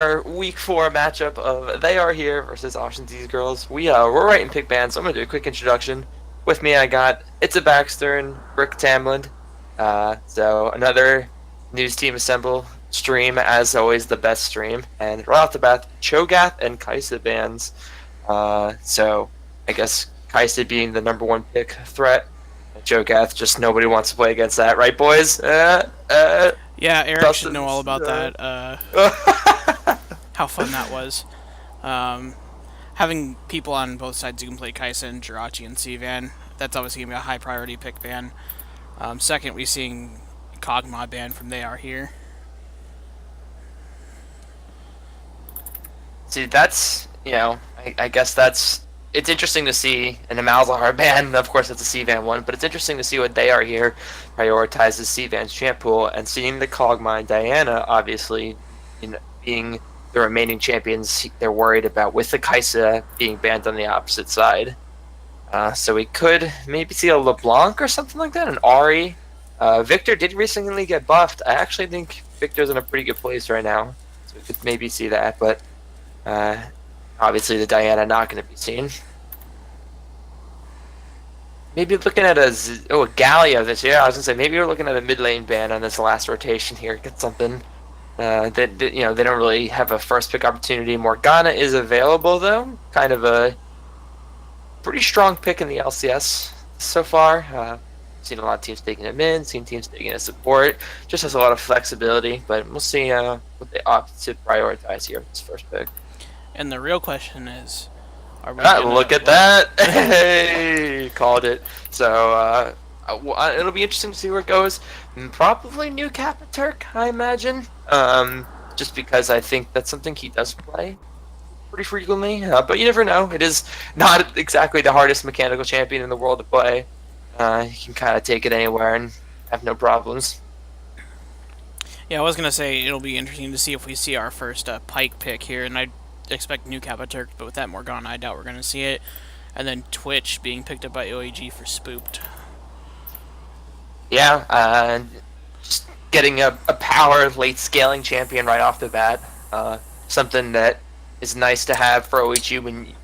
our week 4 matchup of They Are Here versus Ocean Seas Girls. We're right in pick band, so I'm gonna do a quick introduction. With me, I got It's a Baxter and Rick Tamland. So another news team assemble stream, as always, the best stream. And right off the bat, Cho'Gath and Kaisa bands. So I guess Kaisa being the number 1 pick threat. Cho'Gath, just nobody wants to play against that, right, boys? Yeah, Eric should know all Dustin's. about that. How fun that was. Um, Having people on both sides who can play Kaisa and Jirachi and Sivan, that's obviously going to be a high priority pick ban. Second, we're seeing Kog'Maw ban from They Are Here. See, that's, I guess it's interesting to see an Malzahar ban. Of course, it's a C-Van one, but it's interesting to see what They Are Here prioritizes C-Van's champ pool, and seeing the Kog'Maw and Diana, obviously, being the remaining champions they're worried about, with the Kaisa being banned on the opposite side. So we could maybe see a LeBlanc or something like that, an Ari. Victor did recently get buffed. I actually think Victor's in a pretty good place right now, so we could maybe see that, but uh, obviously the Diana not going to be seen. Maybe looking at a Gallia this year. I was gonna say maybe we're looking at a mid lane ban on this last rotation here. Get something that they don't really have a first pick opportunity. Morgana is available though, kind of a pretty strong pick in the LCS so far. Seen a lot of teams taking him in, seen teams taking a support. Just has a lot of flexibility, but we'll see what they opt to prioritize here with this first pick. And the real question is, are we gonna, Look at that! Hey, called it. So it'll be interesting to see where it goes. Probably new Capaturk, I imagine. Just because I think that's something he does play pretty frequently. But you never know. It is not exactly the hardest mechanical champion in the world to play. You can kind of take it anywhere and have no problems. Yeah, I was gonna say it'll be interesting to see if we see our first Pike pick here, and I expect new Capaturk, but with that Morgana, I doubt we're gonna see it. And then Twitch being picked up by OeG for Spooked. Yeah, just getting a power late scaling champion right off the bat. Something that is nice to have for OeG when,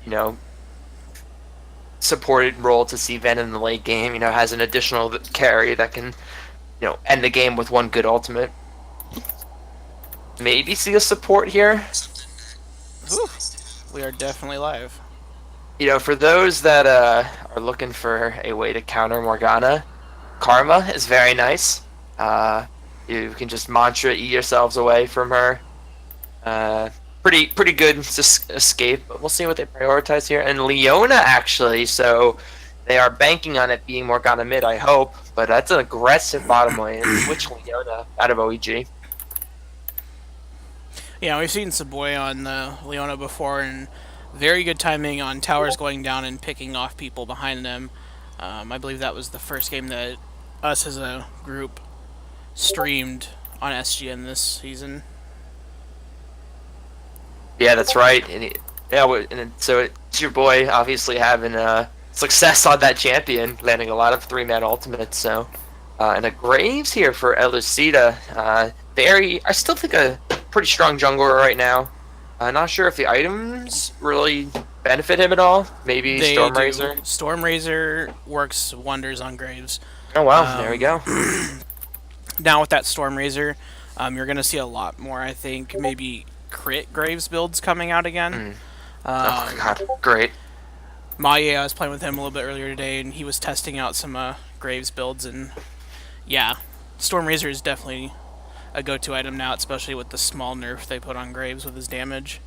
supported role to see Ven in the late game, has an additional carry that can, end the game with one good ultimate. Maybe see a support here. Ooh, we are definitely live. For those that are looking for a way to counter Morgana, Karma is very nice. You can just mantra eat yourselves away from her. Pretty good escape, but we'll see what they prioritize here. And Leona, actually, so they are banking on it being Morgana mid, I hope, but that's an aggressive bottom lane. Switch Leona out of OeG. Yeah, we've seen Saboy on Leona before, and very good timing on towers going down and picking off people behind them. I believe that was the first game that us as a group streamed on SGN this season. Yeah, that's right. So it's your boy obviously having success on that champion, landing a lot of 3-man ultimates. So, and a Graves here for Elucida. I still think a pretty strong jungler right now. Not sure if the items really benefit him at all. Maybe They Stormrazor. Stormrazor works wonders on Graves. Oh wow, there we go. Now with that Stormrazor, you're going to see a lot more, I think, maybe crit Graves builds coming out again. Oh god, great. Maye, I was playing with him a little bit earlier today, and he was testing out some Graves builds, and yeah, Stormrazor is definitely a go-to item now, especially with the small nerf they put on Graves with his damage.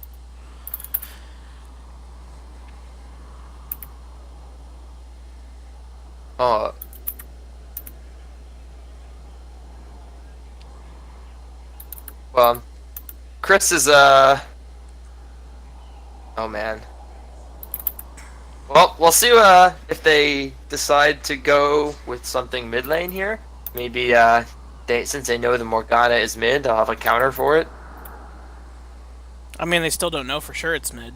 Oh. Well, Chris is oh man. Well, we'll see if they decide to go with something mid lane here. Maybe since they know the Morgana is mid, they'll have a counter for it. I mean, they still don't know for sure it's mid.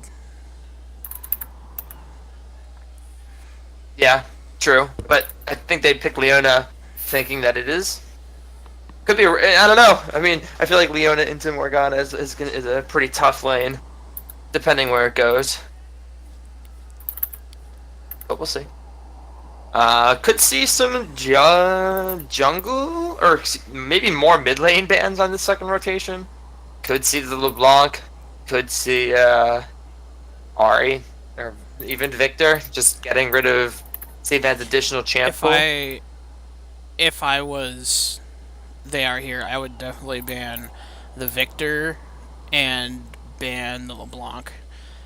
Yeah, true. But I think they pick Leona thinking that it is. Could be. I don't know. I mean, I feel like Leona into Morgana is a pretty tough lane, depending where it goes. But we'll see. Could see some jungle or maybe more mid lane bans on the second rotation. Could see the LeBlanc. Could see Ari or even Victor just getting rid of Saban's additional champ If pool. I was they are here, I would definitely ban the Victor and ban the LeBlanc.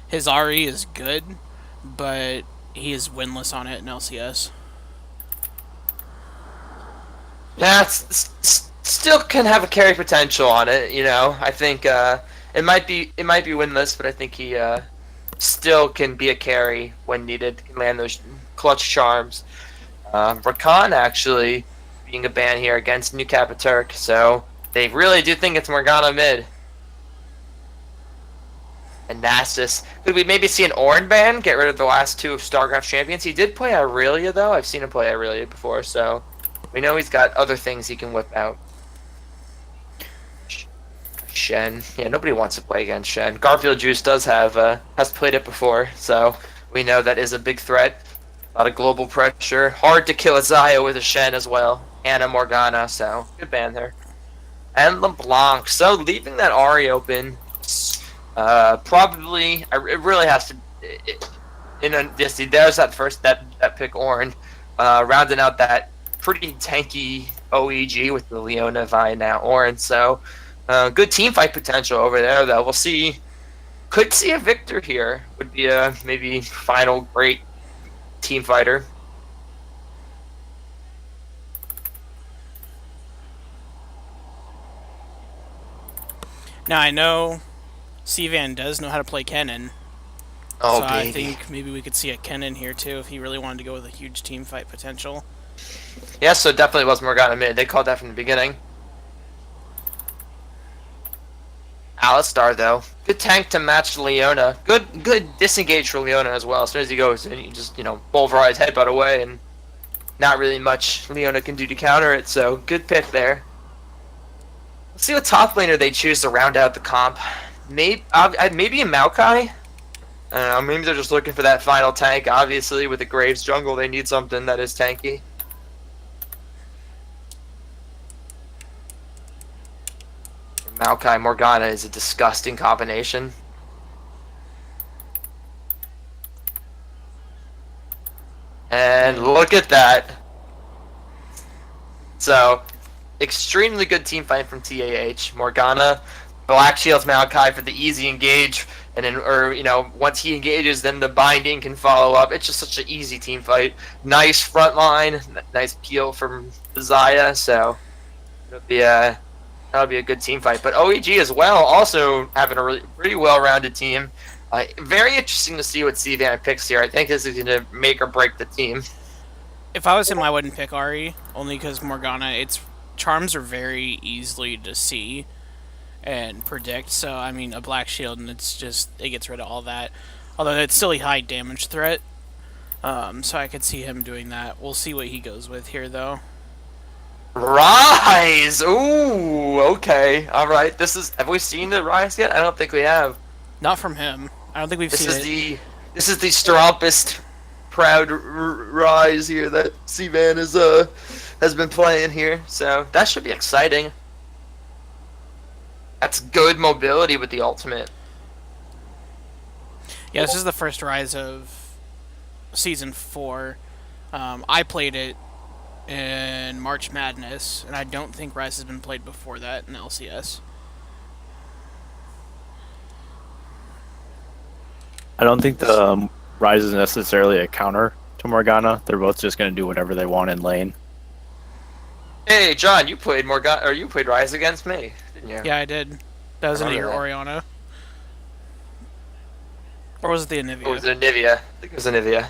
His RE is good, but he is winless on it in LCS. Yeah, still can have a carry potential on it. I think it might be winless, but I think he still can be a carry when needed. Can land those clutch charms. Rakan actually being a ban here against New Capaturk, so they really do think it's Morgana mid. And Nasus. Could we maybe see an Ornn ban? Get rid of the last two of StarCraft champions. He did play Irelia though. I've seen him play Irelia before, so we know he's got other things he can whip out. Shen. Yeah, nobody wants to play against Shen. Garfield Juice has played it before, so we know that is a big threat. A lot of global pressure. Hard to kill a Xayah with a Shen as well. And a Morgana, so good ban there. And LeBlanc. So leaving that Ahri open. Probably it really has to. There's that pick Ornn, rounding out that pretty tanky OeG with the Leona, Vi, now Ornn. So good team fight potential over there, though. We'll see. Could see a Victor here. Would be a maybe final great team fighter. Now I know Sivan does know how to play Kennen, Oh so I baby. think maybe we could see a Kennen here too if he really wanted to go with a huge team fight potential. Yeah, so it definitely was Morgana mid. They called that from the beginning. Alistar though, good tank to match Leona. Good disengage for Leona as well. As soon as he goes in, you just pulverize headbutt away, and not really much Leona can do to counter it. So good pick there. Let's see what top laner they choose to round out the comp. Maybe a Maokai. Maybe they're just looking for that final tank. Obviously, with the Graves jungle, they need something that is tanky. Maokai Morgana is a disgusting combination. And look at that. So, extremely good team fight from TAH. Morgana, Black Shields Maokai for the easy engage, and then, once he engages, then the binding can follow up. It's just such an easy team fight. Nice front line, nice peel from Xayah, so that'll be a good team fight. But OeG as well, also having a really pretty well-rounded team. Very interesting to see what Sivan picks here. I think this is going to make or break the team. If I was him, I wouldn't pick Ahri, only because Morgana, its charms are very easily to see and predict. So, I mean, a Black Shield, and it gets rid of all that. Although it's still a high damage threat, so I could see him doing that. We'll see what he goes with here, though. Rise! Ooh, okay. Alright, have we seen the Rise yet? I don't think we have. Not from him. I don't think we've seen it. This is the strompest proud Rise here that Sivan has been playing here. So that should be exciting. That's good mobility with the ultimate. Yeah, this is the first Rise of Season 4. I played it in March Madness, and I don't think Rise has been played before that in LCS. I don't think the Rise is necessarily a counter to Morgana. They're both just going to do whatever they want in lane. Hey, John, you played Morgana, or you played Rise against me, didn't you? Yeah, I did. That was your Oriana. Or was it the Anivia? It was Anivia. I think it was Anivia.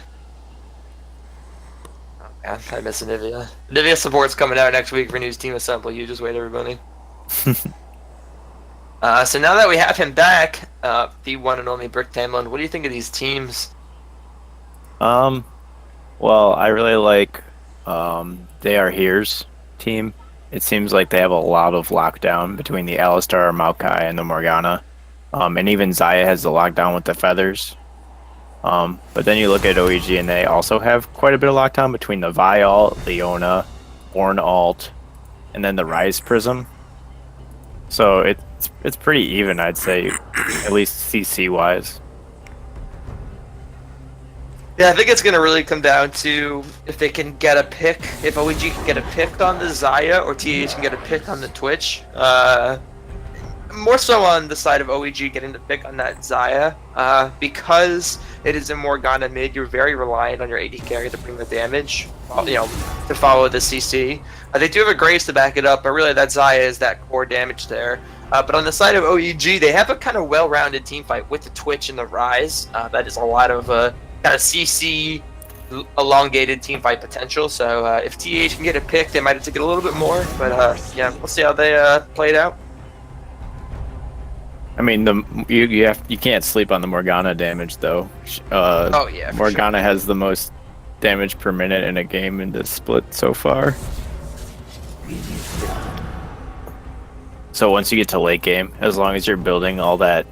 Oh man, I miss Anivia. Anivia support's coming out next week for News Team Assembly. You just wait, everybody. So now that we have him back, the one and only Brick Tamlin, what do you think of these teams? Well, I really like They Are Here's team. it seems like they have a lot of lockdown between the Alistar, Maokai, and the Morgana. And even Zaya has the lockdown with the feathers. But then you look at OEG and they also have quite a bit of lockdown between the Vi alt, Leona, Ornn alt, and then the Rise Prism. So it's pretty even, I'd say, at least CC wise. Yeah, I think it's gonna really come down to if they can get a pick, if OEG can get a pick on the Zaya or TAH can get a pick on the Twitch. More so on the side of OEG getting the pick on that Zaya, because it is a Morgana mid. You're very reliant on your AD carry to bring the damage, to follow the CC. They do have a Grace to back it up, but really that Zaya is that core damage there. But on the side of OEG, they have a kind of well-rounded team fight with the Twitch and the Rise. That is a lot of kind of CC elongated team fight potential. So if TAH can get a pick, they might have to get a little bit more. But yeah, we'll see how they play it out. I mean, you can't sleep on the Morgana damage though. Oh yeah, Morgana has the most damage per minute in a game in this split so far. So once you get to late game, as long as you're building all that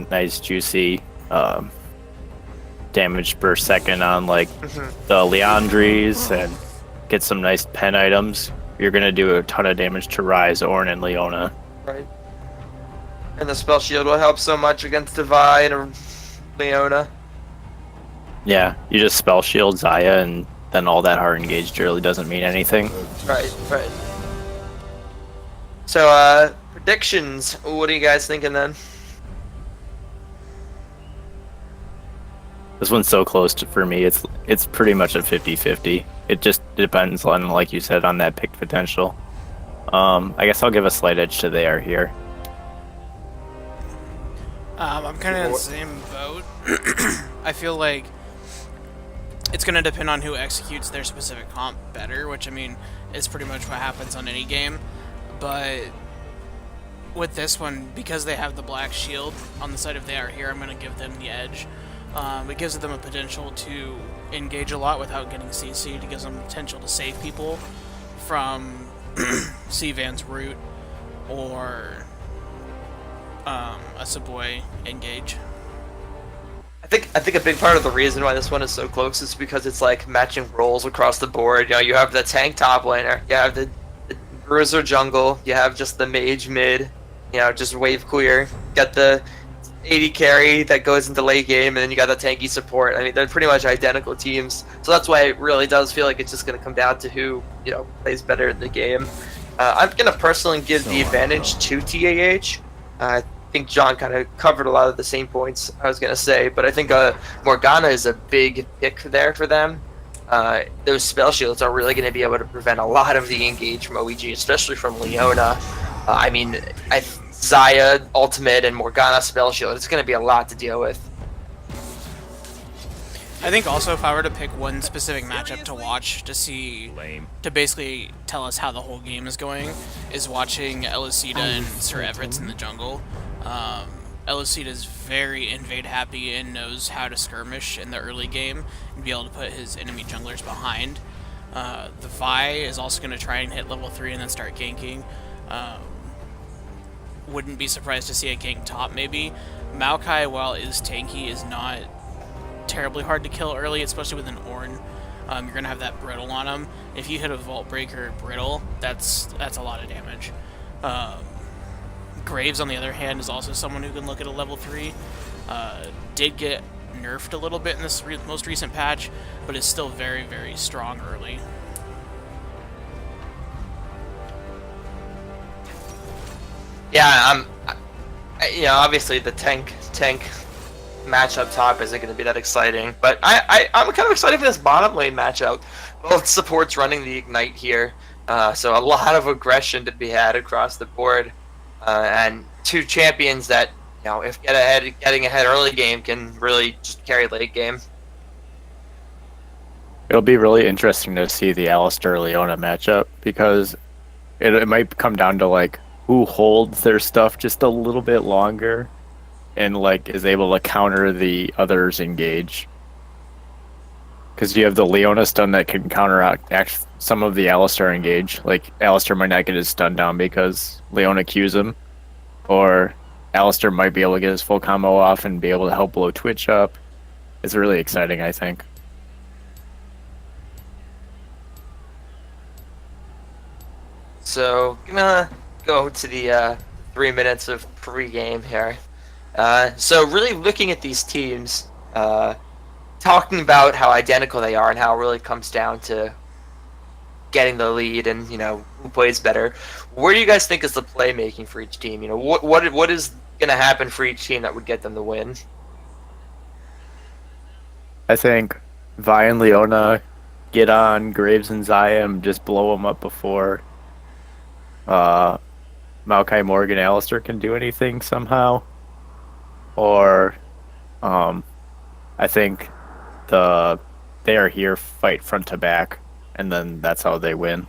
nice juicy damage per second on like the Leandries and get some nice pen items, you're gonna do a ton of damage to Rise, Ornn, and Leona. Right. And the spell shield will help so much against Divine or Leona. Yeah, you just spell shield Zaya, and then all that hard engaged really doesn't mean anything. Right. So, predictions. What are you guys thinking then? This one's so close for me. It's pretty much a 50-50. It just depends on, like you said, on that pick potential. I guess I'll give a slight edge to they are here. I'm kind of in the same boat. I feel like it's going to depend on who executes their specific comp better, which, I mean, is pretty much what happens on any game. But with this one, because they have the black shield on the side of they are here, I'm going to give them the edge. It gives them a potential to engage a lot without getting CC'd. It gives them potential to save people from C-Van's route or a Saboy engage. I think a big part of the reason why this one is so close is because it's like matching roles across the board. You have the tank top laner, you have the bruiser jungle, you have just the mage mid, just wave clear. Got the AD carry that goes into late game, and then you got the tanky support. I mean, they're pretty much identical teams, so that's why it really does feel like it's just going to come down to who plays better in the game. I'm going to personally give the advantage to TAH. I think John kind of covered a lot of the same points I was going to say, but I think Morgana is a big pick there for them. Those spell shields are really going to be able to prevent a lot of the engage from OEG, especially from Leona. I mean, Zaya, Ultimate, and Morgana spell shield, it's going to be a lot to deal with. I think also if I were to pick one specific matchup to watch to basically tell us how the whole game is going, is watching Elisida and Sir Everett's in the jungle. Elisida is very invade happy and knows how to skirmish in the early game and be able to put his enemy junglers behind. The Vi is also going to try and hit level 3 and then start ganking. Wouldn't be surprised to see a gank top maybe. Maokai, while is tanky, is not terribly hard to kill early, especially with an Ornn. You're going to have that brittle on him. If you hit a Vault Breaker brittle, that's a lot of damage. Graves, on the other hand, is also someone who can look at a level 3. Did get nerfed a little bit in this most recent patch, but is still very, very strong early. Yeah, obviously the tank match up top isn't going to be that exciting, but I'm kind of excited for this bottom lane matchup. Both supports running the Ignite here, so a lot of aggression to be had across the board, and two champions that, if getting ahead early game can really just carry late game. It'll be really interesting to see the Alistar-Leona matchup, because it might come down to like who holds their stuff just a little bit longer and like is able to counter the others engage. Because you have the Leona stun that can counteract some of the Alistar engage. Like, Alistar might not get his stun down because Leona Qs him, or Alistar might be able to get his full combo off and be able to help blow Twitch up. It's really exciting, I think. So, gonna go to the 3 minutes of pre-game here. So really looking at these teams, talking about how identical they are and how it really comes down to getting the lead and, you know, who plays better. Where do you guys think is the playmaking for each team? You know, what is going to happen for each team that would get them the win? I think Vi and Leona get on Graves and Zaya and just blow them up before Maokai, Morgan, Alistair can do anything somehow. Or I think they are here fight front to back, and then that's how they win.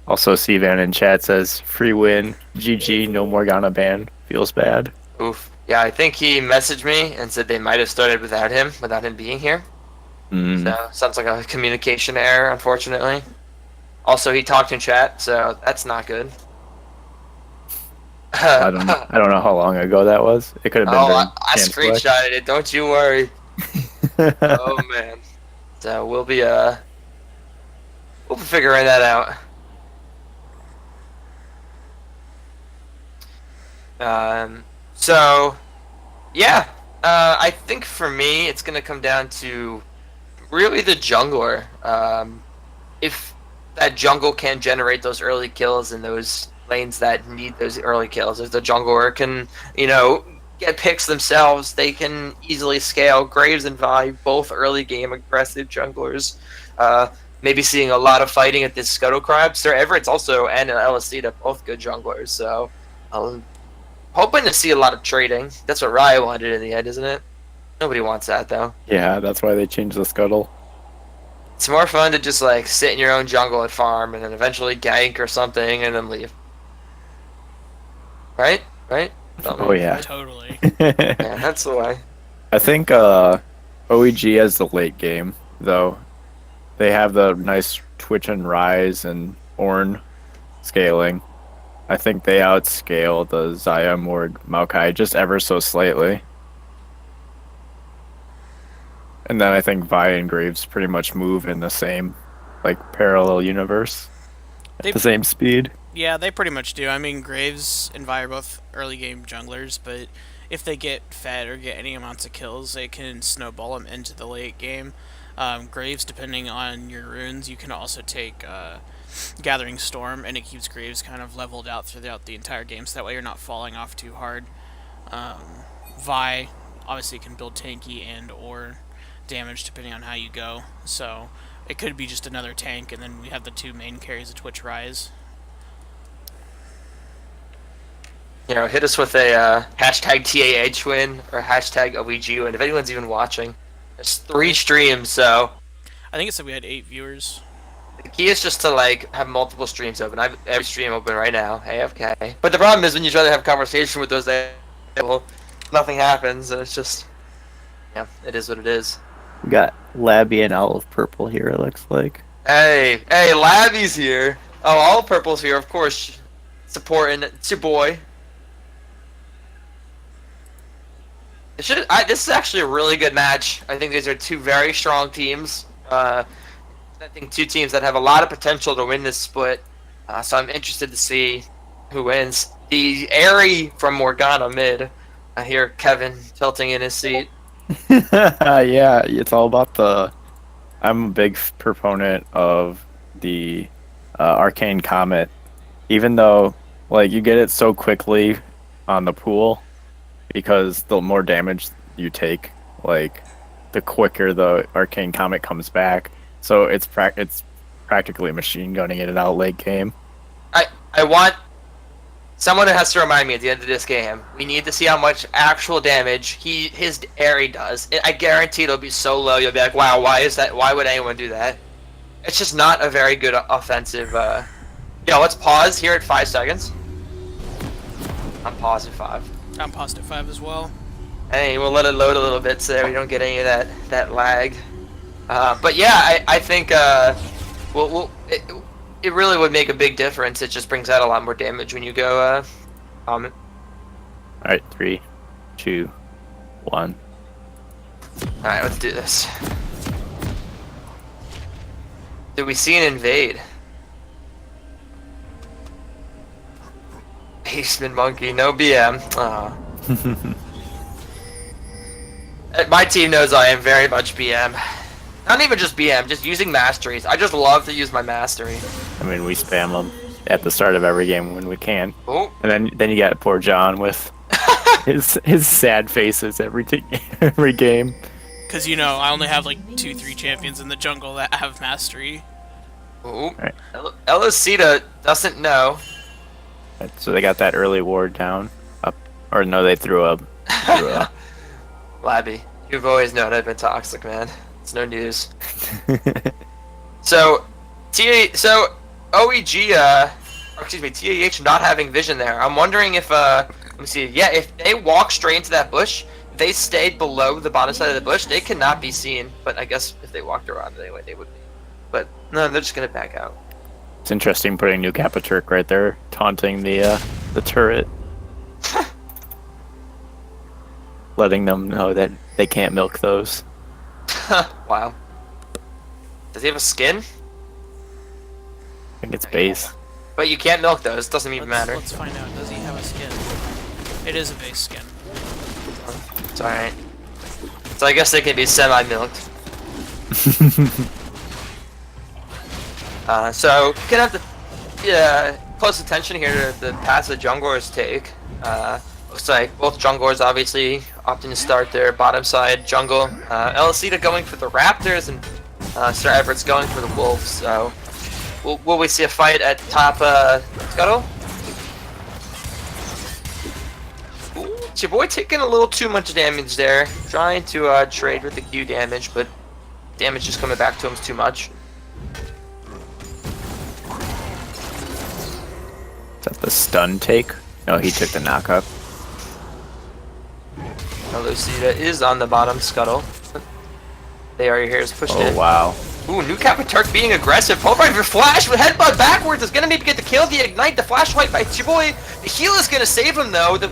Also, Sivan in chat says free win, GG, no Morgana ban. Feels bad. Oof. Yeah, I think he messaged me and said they might have started without him being here. So sounds like a communication error, unfortunately. Also, he talked in chat, so that's not good. I don't know how long ago that was. It could have been. I screenshotted it. Don't you worry. Oh man. So we'll be figuring that out. So yeah. I think for me, it's gonna come down to really the jungler. If that jungle can generate those early kills in those lanes that need those early kills, if the jungler can, you know, get picks themselves, they can easily scale. Graves and Vi, both early game aggressive junglers. Maybe seeing a lot of fighting at this Scuttle Crab. Sir Everett's also, and Elisita, both good junglers, so I'm hoping to see a lot of trading. That's what Raya wanted in the end, isn't it? Nobody wants that, though. Yeah, that's why they changed the Scuttle. It's more fun to just, like, sit in your own jungle at farm and then eventually gank or something and then leave. Right? Oh, yeah. Totally. Yeah, that's the way. I think OeG has the late game, though. They have the nice Twitch and Rise and Ornn scaling. I think they outscale the Xayah Morg Maokai just ever so slightly. And then I think Vi and Graves pretty much move in the same, like, parallel universe at the same speed. Yeah, they pretty much do. I mean, Graves and Vi are both early game junglers, but if they get fed or get any amounts of kills, they can snowball them into the late game. Graves, depending on your runes, you can also take Gathering Storm, and it keeps Graves kind of leveled out throughout the entire game, so that way you're not falling off too hard. Vi obviously can build tanky and or damage depending on how you go, so it could be just another tank, and then we have the two main carries of Twitch Rise. You know, hit us with a hashtag TAH win or hashtag OeG win if anyone's even watching. There's 3 streams, so I think it said we had 8 viewers. the key is just to, like, have multiple streams open. I have every stream open right now, AFK. But the problem is when you try to have conversation with those people, nothing happens, and it's just, yeah, it is what it is. We got Labby and Olive Purple here, it looks like. Hey, Labby's here. Oh, all Purple's here, of course. Supporting. It's your boy. This is actually a really good match. I think these are 2 very strong teams. I think 2 teams that have a lot of potential to win this split. So I'm interested to see who wins. The Airy from Morgana mid. I hear Kevin tilting in his seat. Yeah, it's all about I'm a big proponent of the Arcane Comet. Even though, like, you get it so quickly on the pool, because the more damage you take, like, the quicker the Arcane Comet comes back. So it's practically machine gunning it out late game. I want someone that has to remind me at the end of this game. We need to see how much actual damage his Airy does. I guarantee it'll be so low you'll be like, wow, why is that? Why would anyone do that? It's just not a very good offensive. Yo, let's pause here at 5 seconds. I'm paused at 5. I'm paused at 5 as well. Hey, we'll let it load a little bit so that we don't get any of that lag. But yeah, I think it really would make a big difference. It just brings out a lot more damage when you go All right, 3, 2, 1. All right, let's do this. Did we see an invade? Basement monkey, no BM. Aw. My team knows I am very much BM. Not even just BM, just using masteries. I just love to use my mastery. I mean, we spam them at the start of every game when we can. Oh. And then you got poor John with his sad faces every game. Because, you know, I only have like 2-3 champions in the jungle that have mastery. Oh. Right. Elocita doesn't know. Right, so they got that early ward down. Up, or no, they threw a. Labby, you've always known I've been toxic, man. It's no news. So, OeG, or excuse me, TAH not having vision there. I'm wondering if, let me see. Yeah, if they walk straight into that bush, they stayed below the bottom side of the bush, they cannot be seen. But I guess if they walked around anyway, they would be. But no, they're just gonna back out. It's interesting putting New Kappa Turk right there, taunting the turret. Letting them know that they can't milk those. Wow. Does he have a skin? I think it's base. But you can't milk those, doesn't even matter. Let's find out. Does he have a skin? It is a base skin. It's alright. So I guess they can be semi-milked. So, you're gonna have to close attention here to the paths the junglers take. Looks like both junglers obviously opting to start their bottom side jungle. Elocita going for the Raptors and Sir Everett's going for the Wolves. So, will we see a fight at top Scuttle? Ooh, it's your boy taking a little too much damage there. Trying to trade with the Q damage, but damage just coming back to him is too much. Is that the stun take? No, he took the knockup. Elocita is on the bottom Scuttle. They are here is pushed in. Oh wow. Ooh, New Kappa Turk being aggressive. Pulverizer flash with headbutt backwards is gonna maybe get the kill. The ignite, the flashlight by your boy. The heal is gonna save him though. The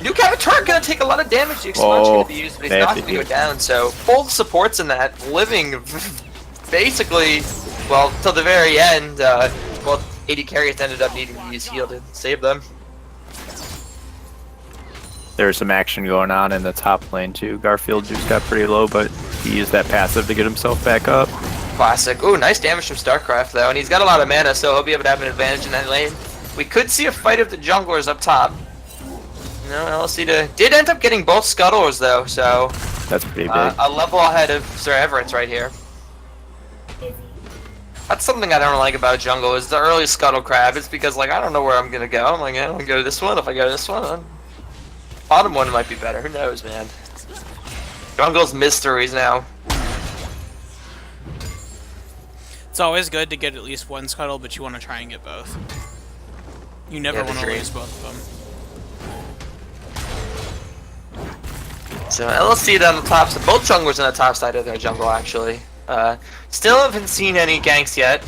New Kappa Turk gonna take a lot of damage. The explosion's gonna be used, but he's not gonna go down. So both supports in that living basically, well, till the very end. Well, 80 carries ended up needing to use heal to save them. There's some action going on in the top lane too. Garfield just got pretty low, but he used that passive to get himself back up. Classic. Ooh, nice damage from StarCraft though, and he's got a lot of mana, so he'll be able to have an advantage in that lane. We could see a fight of the junglers up top. No, Elocita did end up getting both Scuttlers though, so That's pretty big. a level ahead of Sir Everett's right here. That's something I don't like about jungle is the early Scuttle Crab. It's because like I don't know where I'm gonna go. I'm like, I don't go to this one. If I go to this one, bottom one might be better. Who knows, man? Jungle's mysteries now. It's always good to get at least one Scuttle, but you want to try and get both. You never want to lose both of them. So Elocita on the top, so both junglers on the top side of their jungle actually. Still haven't seen any ganks yet.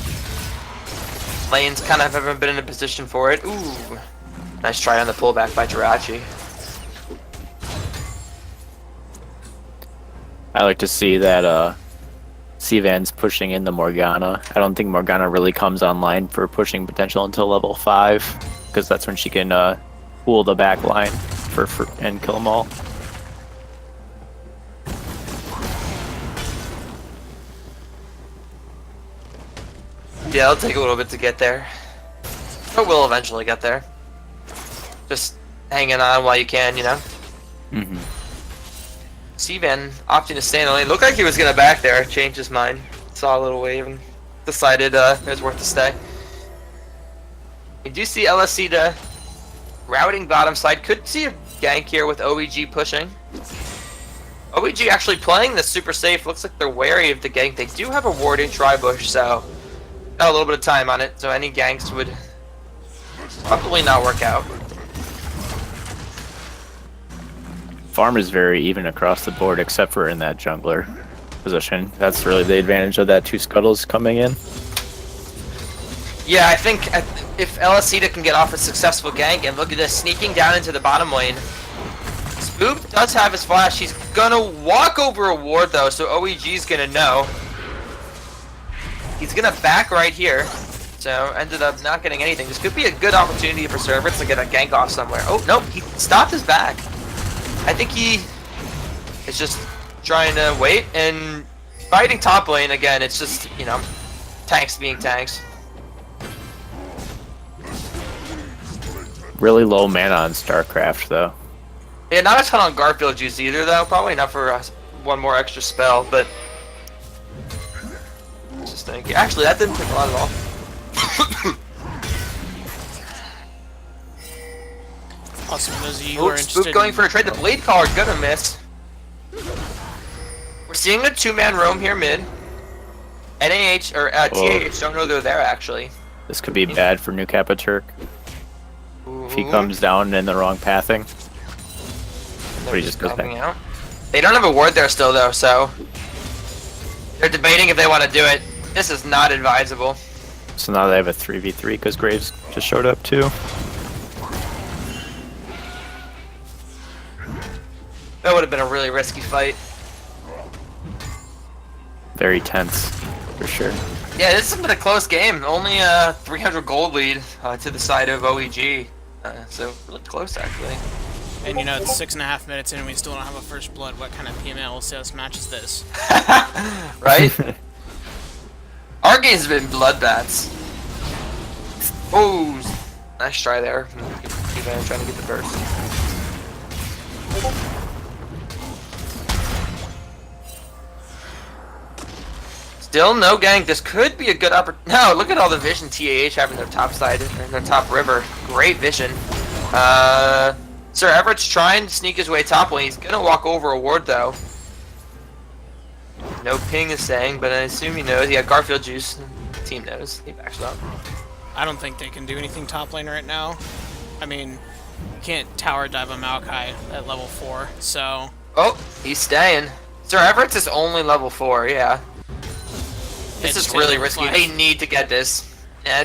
Lanes kind of haven't been in a position for it. Ooh, nice try on the pullback by Jirachi. I like to see that Cvan's pushing in the Morgana. I don't think Morgana really comes online for pushing potential until level 5, because that's when she can pull the back line for and kill them all. Yeah, it'll take a little bit to get there, but we'll eventually get there. Just hanging on while you can, you know. Mm-hmm. Cvan opting to stay in the lane. Looked like he was gonna back there, changed his mind, saw a little wave, and decided it was worth to stay. You do see Elocita routing bottom side. Could see a gank here with OeG pushing. OeG actually playing this super safe. Looks like they're wary of the gank. They do have a ward in Tribush, so got a little bit of time on it. So any ganks would probably not work out. farm is very even across the board, except for in that jungler position. That's really the advantage of that 2 scuttles coming in. Yeah, I think if LSCita can get off a successful gank, and look at this, sneaking down into the bottom lane. Spoop does have his flash. He's gonna walk over a ward though, so OeG's gonna know. He's gonna back right here. So ended up not getting anything. This could be a good opportunity for Cerberus to get a gank off somewhere. Oh nope, he stopped his back. I think he is just trying to wait and fighting top lane again. It's just, you know, tanks being tanks. Really low mana on StarCraft though. Yeah, not a ton on Garfield juice either, though. Probably enough for one more extra spell, but just thinking. Actually, that didn't take a lot at all. Also, for those of you who are interested, Spook going for a trade. The Blade Caller gonna miss. We're seeing a 2-man roam here mid. NAH or TAH don't know they're there actually. This could be bad for New Capaturk if he comes down in the wrong pathing. But he just goes back out. They don't have a ward there still though, so they're debating if they want to do it. This is not advisable. So now they have a 3v3 because Graves just showed up too. That would have been a really risky fight. Very tense, for sure. Yeah, this has been a close game. Only a 300 gold lead to the side of OeG. So really close actually. and you know it's 6.5 minutes in and we still don't have a first blood. What kind of PML sales match is this? Right? Our game's been bloodbaths. Oh, nice try there. Trying to get the burst. Still no gank. This could be a good opportunity. No, look at all the vision TAH having their top side and their top river. Great vision. Sir Everett's trying to sneak his way top lane. He's gonna walk over a ward though. No ping is saying, but I assume he knows. Yeah, Garfield juice. The team knows. He backs up. I don't think they can do anything top lane right now. I mean, you can't tower dive a Maokai at level 4, so... Oh, he's staying. Sir Everett's is only level 4, yeah. This is really risky. They need to get this. Yeah,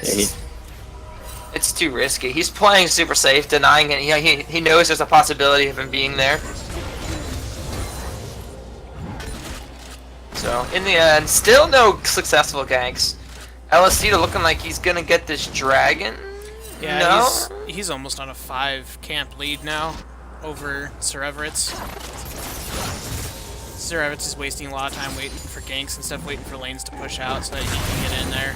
it's too risky. He's playing super safe, denying it. He knows there's a possibility of him being there. So, in the end, still no successful ganks. LSCita looking like he's gonna get this dragon. Yeah, no? he's almost on a 5 camp lead now over Sir Everett's. Sir Everett's is wasting a lot of time waiting for ganks and stuff, waiting for lanes to push out so that he can get in there.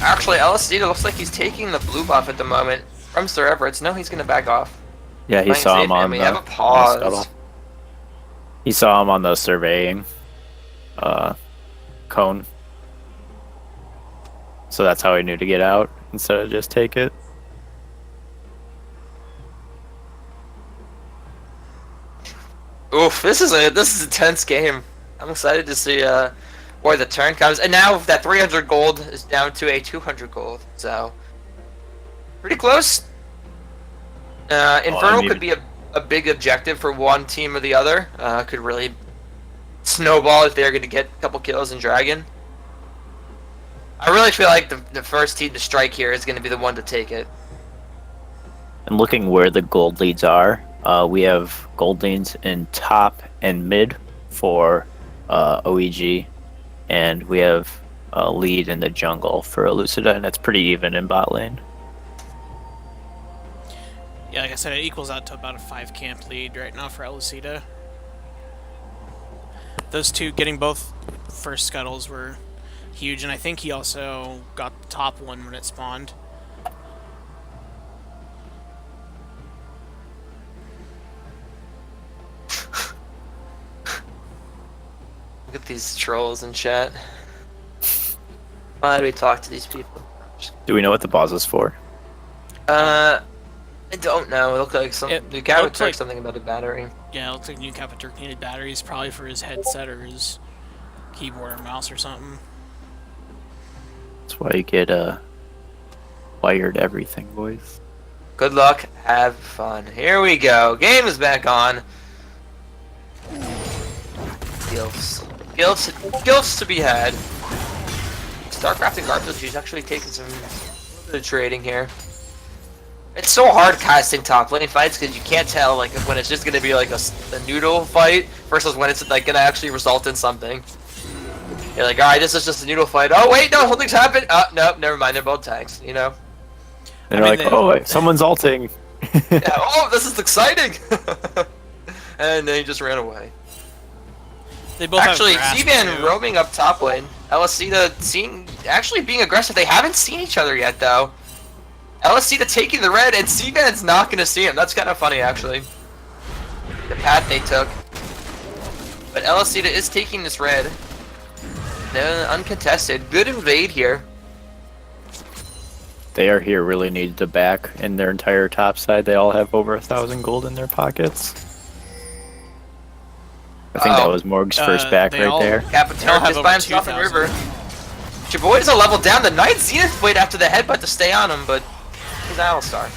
Actually, LSCita looks like he's taking the blue buff at the moment from Sir Everett's. No, he's gonna back off. Yeah, he saw him on the have a pause. scuttle. He saw him on the surveying cone. So that's how he knew to get out instead of just take it. Oof, this is a tense game. I'm excited to see where the turn comes. And now that 300 gold is down to a 200 gold, so pretty close. Inferno could be a big objective for one team or the other. Could really snowball if they're going to get a couple kills in Dragon. I really feel like the first team to strike here is going to be the one to take it. And looking where the gold leads are, we have gold leads in top and mid for OeG, and we have a lead in the jungle for Elucida, and it's pretty even in bot lane. Yeah, like I said, it equals out to about a 5 camp lead right now for Elucida. Those two getting both first scuttles were huge, and I think he also got the top one when it spawned. Look at these trolls in chat. Why do we talk to these people? Do we know what the boss is for? I don't know. It looked like the guy would like something about a battery. Yeah, it looks like New Capaturk needed batteries, probably for his headset or his keyboard or mouse or something. That's why you get wired everything, boys. Good luck. Have fun. Here we go. Game is back on. Gilfs to be had. StarCraft and Garfield, she's actually taking some good trading here. It's so hard casting top lane fights because you can't tell like when it's just gonna be like a noodle fight versus when it's like gonna actually result in something. You're like, alright, this is just a noodle fight. Oh wait, no, something's happened. No, never mind. They're both tanks. You know. And they're like, oh, wait, someone's ulting. Yeah, oh, this is exciting. And then he just ran away. They both Actually, have Seavan roaming up top lane. LSC actually being aggressive. They haven't seen each other yet though. LSC taking the red, and Seavan's not going to see him. That's kind of funny, actually. The path they took. But LSC is taking this red. They're uncontested. Good invade here. They are here really needed to back in their entire top side. They all have over 1,000 gold in their pockets. I think that was Morg's first back right there. Capitan just by himself in river. Chaboy is a level down. The Knight Zenith wait after the headbutt to stay on him, but he's Alistar.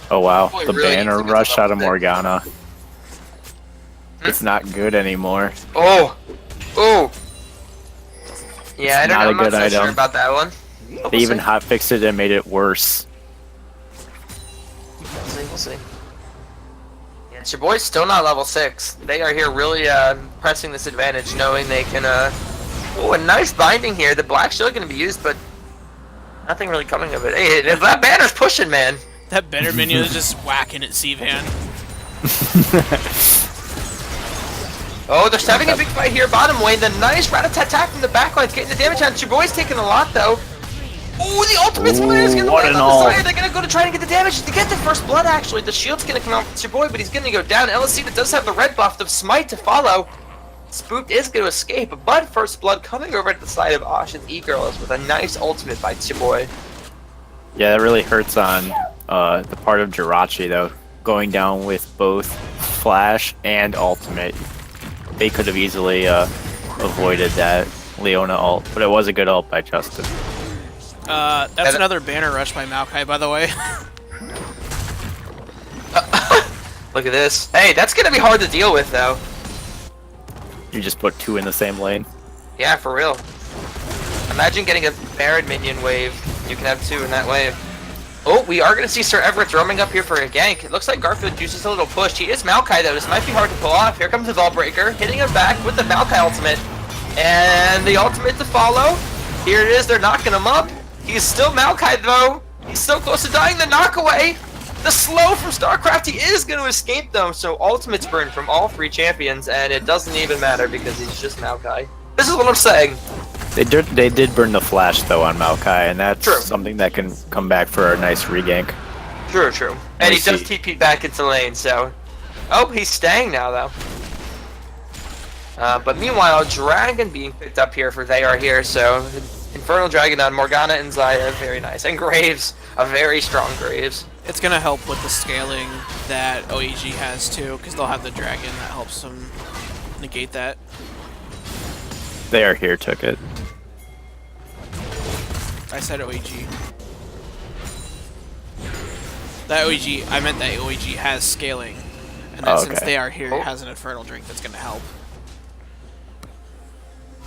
Oh wow, Boy, the really banner needs to rush get out of level Morgana. It's not good anymore. Oh! Yeah, I don't know. I'm not so sure about that one. They even hotfixed it and made it worse. We'll see. Yeah, Chaboy's still not level 6. They are here really pressing this advantage, knowing they can. Oh, a nice binding here. The black's still going to be used, but nothing really coming of it. Hey, that banner's pushing, man. That banner minion is just whacking at Seavan. Oh, they're having a big fight here, bottom lane. The nice rat-a-tat-tat from the backline's getting the damage on. Chaboy's taking a lot, though. Oh, the ultimate's is going to land on the side. They're going to go to try and get the damage to get the first blood, actually. The shield's going to come out for Chaboy, but he's going to go down. LSC that does have the red buff of Smite to follow. Spooked is going to escape, but first blood coming over at the side of Ashen's E-Girls with a nice ultimate by Chaboy. Yeah, that really hurts on the part of Jirachi, though. Going down with both Flash and Ultimate. They could have easily avoided that Leona ult, but it was a good ult by Justin. That's another banner rush by Maokai, by the way. Look at this. Hey, that's going to be hard to deal with, though. You just put two in the same lane. Yeah, for real. Imagine getting a Baron minion wave. You can have two in that wave. Oh, we are going to see Sir Everett roaming up here for a gank. It looks like Garfield uses a little push. He is Maokai, though. This might be hard to pull off. Here comes the Vaultbreaker, hitting him back with the Maokai ultimate. And the ultimate to follow. Here it is. They're knocking him up. He's still Maokai, though. He's so close to dying. The knockaway. The slow from StarCraft. He is going to escape, though. So ultimate's burned from all three champions, and it doesn't even matter because he's just Maokai. This is what I'm saying. They did burn the flash though on Maokai, and that's True. something that can come back for a nice regank. True. And he does TP back into lane, so... Oh, he's staying now, though. But meanwhile, Dragon being picked up here for They Are Here, so... Infernal Dragon on Morgana and Xayah, very nice. And Graves, a very strong Graves. It's going to help with the scaling that OeG has, too, because they'll have the Dragon that helps them negate that. They Are Here took it. I said OeG. That OeG, I meant that OeG has scaling. And that since They Are Here has an Infernal Drink that's going to help.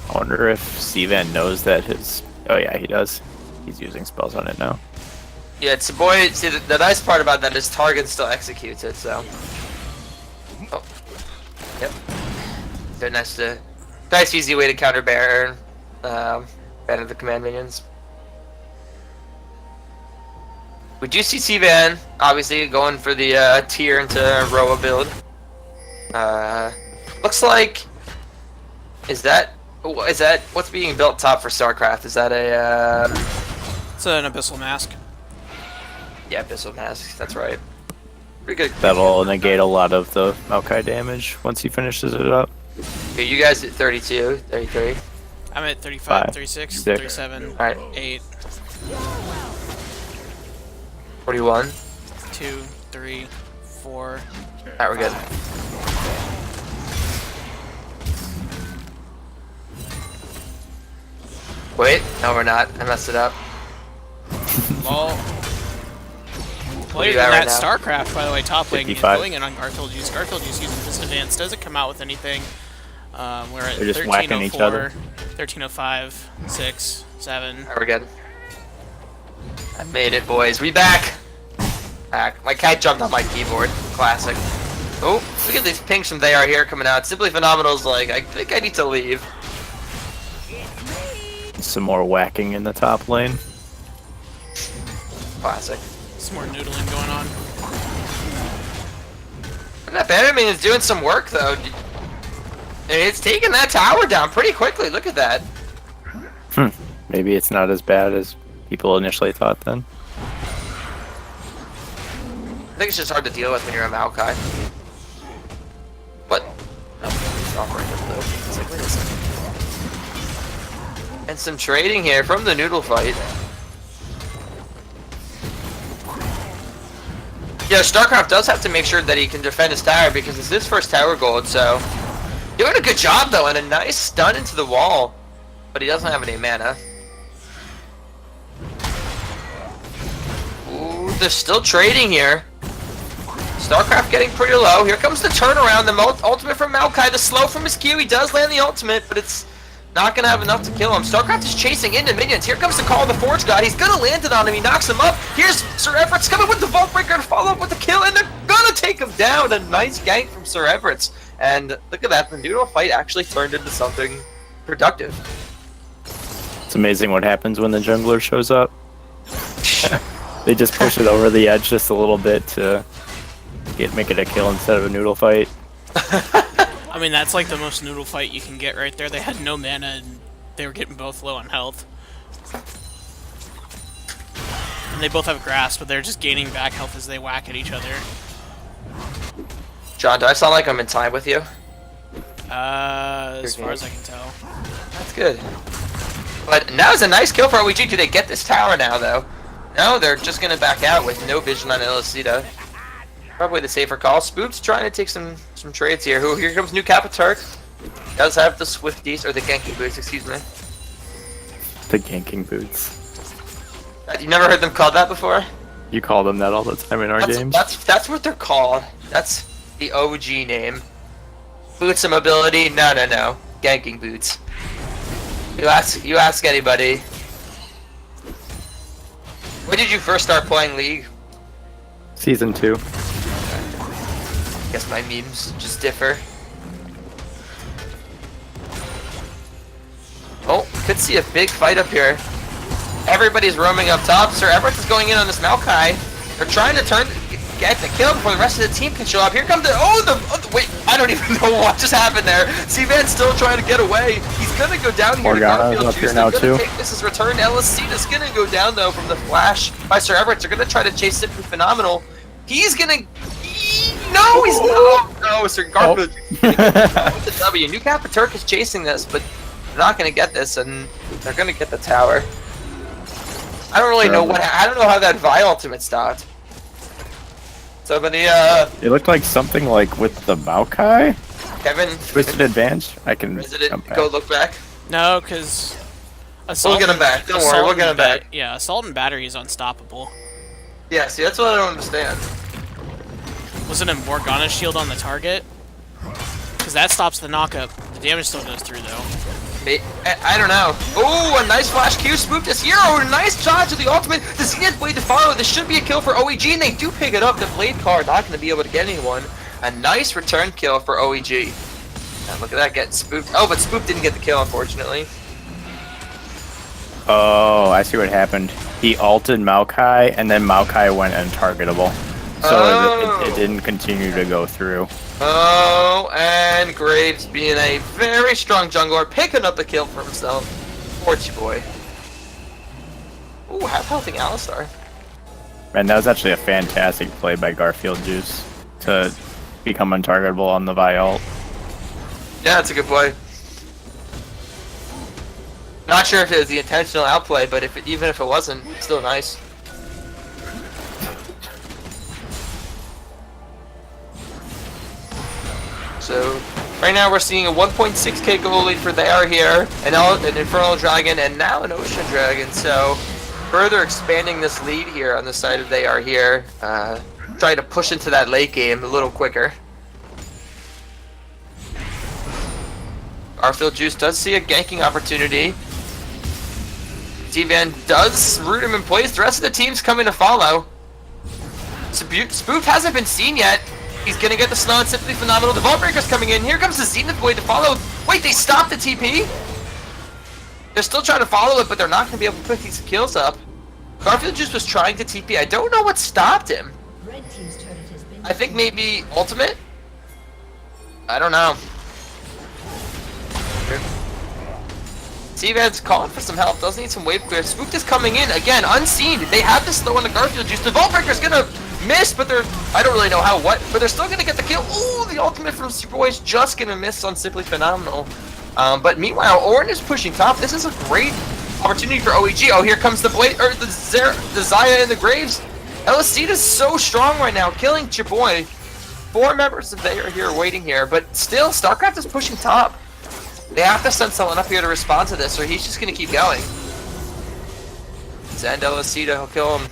I wonder if Seavan knows that his... Oh yeah, he does. He's using spells on it now. Yeah, it's a boy. See, the nice part about that is Target still executes it, so... Oh. Yep. Very nice easy way to counter Baron. Ban of the command minions. We do see Seavan, obviously, going for the tier into Roa build. Looks like... Is that what's being built top for StarCraft? Is that a... It's an Abyssal Mask. Yeah, Abyssal Mask, that's right. Pretty good. That'll negate a lot of the Maokai damage once he finishes it up. Okay, you guys at 32, 33. I'm at 35, 36, 37, Alright. 8, 41. 2, 3, 4. Alright, we're good. Wait, no we're not. I messed it up. Lol. What are you Later at than right that, now? StarCraft, by the way, top lane, 55. going in on Garfield Juice. Garfield Juice using this advance doesn't come out with anything. We're at They're just whacking each other. 1305, 6, 7. Alright, we're good. I made it, boys. We back! Back. My cat jumped on my keyboard. Classic. Oh, look at these pings from They Are Here coming out. Simply Phenomenal's like, I think I need to leave. Some more whacking in the top lane. Classic. Some more noodling going on. Not bad. I mean, it's doing some work, though. It's taking that tower down pretty quickly. Look at that. Maybe it's not as bad as people initially thought then. I think it's just hard to deal with when you're a Maokai. What? Oh, it's off right there, though. It's like, wait a second. And some trading here from the noodle fight. Yeah, StarCraft does have to make sure that he can defend his tower because it's his first tower gold, so... Doing a good job, though, and a nice stun into the wall. But he doesn't have any mana. Ooh, they're still trading here. StarCraft getting pretty low. Here comes the turnaround, the ultimate from Maokai, the slow from his Q. He does land the ultimate, but it's not going to have enough to kill him. StarCraft is chasing into minions. Here comes the call of the Forge God. He's going to land it on him. He knocks him up. Here's Sir Everett's coming with the Vault Breaker to follow up with the kill, and they're going to take him down. A nice gank from Sir Everett's. And look at that. The noodle fight actually turned into something productive. It's amazing what happens when the jungler shows up. They just push it over the edge just a little bit to make it a kill instead of a noodle fight. I mean, that's like the most noodle fight you can get right there. They had no mana, and they were getting both low on health. And they both have grasp, but they're just gaining back health as they whack at each other. John, do I sound like I'm in time with you? As far as I can tell. That's good. But now is a nice kill for OeG. Do they get this tower now, though? No, they're just going to back out with no vision on Illicita. Probably the safer call. Spook's trying to take some trades here. Here comes new Kappa Turk. Does have the Swifties, or the Genki Boots, excuse me. The ganking boots. You never heard them called that before? You call them that all the time in our games. That's what they're called. That's the OG name. Boots of mobility? No. Ganking boots. You ask anybody. When did you first start playing League? Season 2. Guess my memes just differ. Oh, could see a big fight up here. Everybody's roaming up top. Sir Everett is going in on this Maokai. They're trying to get the kill before the rest of the team can show up. Here comes wait, I don't even know what just happened there. C-Van's still trying to get away. He's gonna go down here. Morgana's up here now too. This is return. Ellicita's gonna go down though from the flash by Sir Everett. They're gonna try to chase Simply Phenomenal. He's gonna. No, he's not. No, Sir Garfield. With the W. New Kappa Turk is chasing this, but they're not gonna get this, and they're gonna get the tower. I don't really know I don't know how that Vi ultimate stopped. Somebody, It looked like something like with the Maokai? Kevin. Twisted advantage? I can Resident, go look back. No, because We'll get him back. Don't worry, we'll get him back. Yeah, Assault and Battery is unstoppable. Yeah, see, that's what I don't understand. Wasn't a Morgana shield on the target? Because that stops the knockup. The damage still goes through, though. I don't know. Oh, a nice flash Q spooked his hero. Nice dodge of the ultimate. The Zenith Blade to follow. This should be a kill for OeG, and they do pick it up. The Blade card not going to be able to get anyone. A nice return kill for OeG. And look at that, getting spooked. Oh, but Spook didn't get the kill, unfortunately. Oh, I see what happened. He ulted Maokai, and then Maokai went untargetable. So it didn't continue to go through. Oh, and Graves being a very strong jungler, picking up the kill for himself. Forty boy. Ooh, half-healthing Alistar. Man, that was actually a fantastic play by Garfield Juice to become untargetable on the Vi ult. Yeah, that's a good play. Not sure if it was the intentional outplay, but even if it wasn't, still nice. So, right now we're seeing a 1.6k goal lead for They Are Here, an Infernal Dragon, and now an Ocean Dragon. So, further expanding this lead here on the side of they are here. Trying to push into that late game a little quicker. Garfield Juice does see a ganking opportunity. T-Van does root him in place. The rest of the team's coming to follow. Spoof hasn't been seen yet. He's gonna get the snow and Simply Phenomenal. The Vault Breaker's coming in. Here comes the Zenith Blade to follow. Wait, they stopped the TP? They're still trying to follow it, but they're not gonna be able to put these kills up. Garfield Juice was trying to TP. I don't know what stopped him. I think maybe ultimate? I don't know. T-Van's calling for some help. Does need some wave clear. Spooked is coming in again, unseen. They have to slow on the Garfield Juice. The Vault Breaker's gonna miss, but they're, I don't really know how, but they're still gonna get the kill. Ooh, the ultimate from Superboy's just gonna miss on Simply Phenomenal. But meanwhile, Orin is pushing top. This is a great opportunity for OeG. Oh, here comes the Blade, or the Zaya and the Graves. LSC is so strong right now, killing Chiboy. 4 members of they are here waiting here, but still, StarCraft is pushing top. They have to send someone up here to respond to this, or he's just gonna keep going. Send LSC to kill him.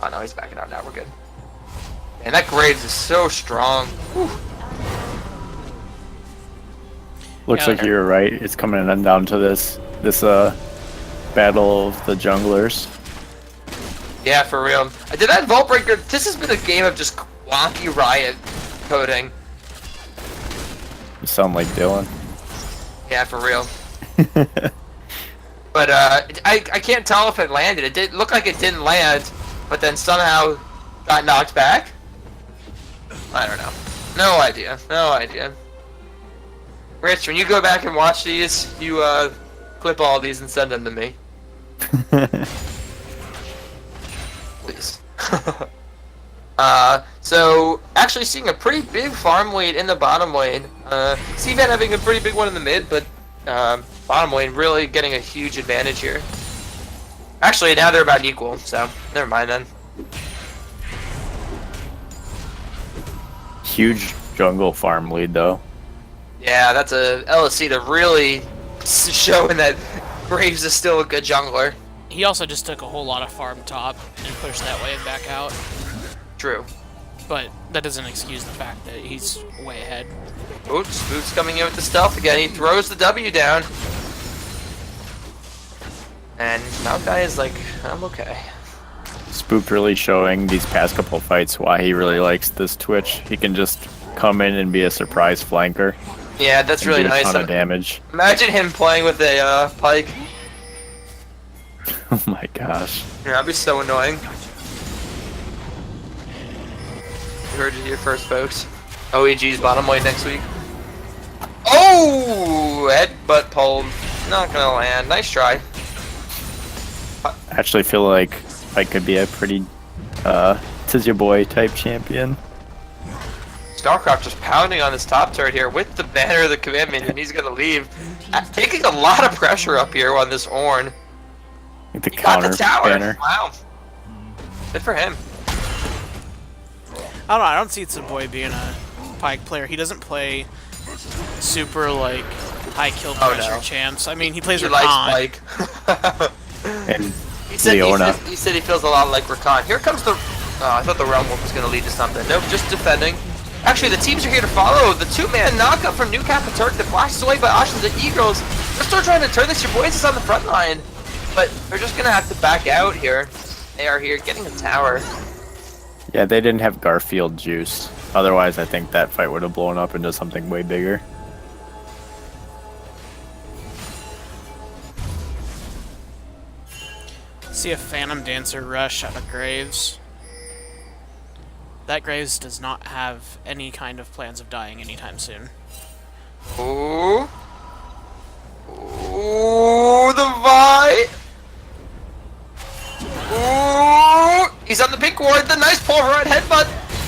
Oh no, he's backing out now, we're good. And that Graves is so strong. Whew. Looks like you're right. It's coming down to this battle of the junglers. Yeah, for real. Did that Vault Breaker? This has been a game of just wonky riot coding. You sound like Dylan. Yeah, for real. But I can't tell if it landed. It did look like it didn't land, but then somehow got knocked back. I don't know. No idea. No idea. Rich, when you go back and watch these, you clip all these and send them to me. Please. So actually seeing a pretty big farm lead in the bottom lane. C-Van having a pretty big one in the mid, but bottom lane really getting a huge advantage here. Actually, now they're about equal, so never mind then. Huge jungle farm lead though. Yeah, that's a LSC to really showing that Graves is still a good jungler. He also just took a whole lot of farm top and pushed that wave back out. True. But that doesn't excuse the fact that he's way ahead. Oops, Spook's coming in with the stealth again. He throws the W down. And Maokai is like, I'm okay. Spook really showing these past couple fights why he really likes this Twitch. He can just come in and be a surprise flanker. Yeah, that's really nice. A ton of damage. Imagine him playing with a Pyke. Oh my gosh. Yeah, that'd be so annoying. You heard it here first, folks. OeG's bottom lane next week. Oh! Headbutt pulled. Not gonna land. Nice try. I actually feel like I could be a pretty tis your boy type champion. StarCraft just pounding on this top turret here with the banner of the commitment, and he's gonna leave. Taking a lot of pressure up here on this Ornn. Like the He got counter the tower. banner. Wow. Good for him. I don't know, I don't see Tsuboy being a Pyke player. He doesn't play super, like, high kill pressure champs. I mean, he plays He likes Rakan. Pyke. And he said Leona. he said he feels a lot like Rakan. Here comes the... Oh, I thought the Realm Wolf was going to lead to something. Nope, just defending. Actually, the teams are here to follow. The 2-man knockup from New Kappa Turk that flashes away by Oceans and Eagles. They're still trying to turn this. Your boys is on the front line. But they're just going to have to back out here. They are here getting a tower. yeah, they didn't have Garfield juice. Otherwise, I think that fight would have blown up into something way bigger. See a Phantom Dancer rush out of Graves. That Graves does not have any kind of plans of dying anytime soon. Ooh. Ooh, the Vi. Ooh. He's on the pink ward. The nice pull right headbutt.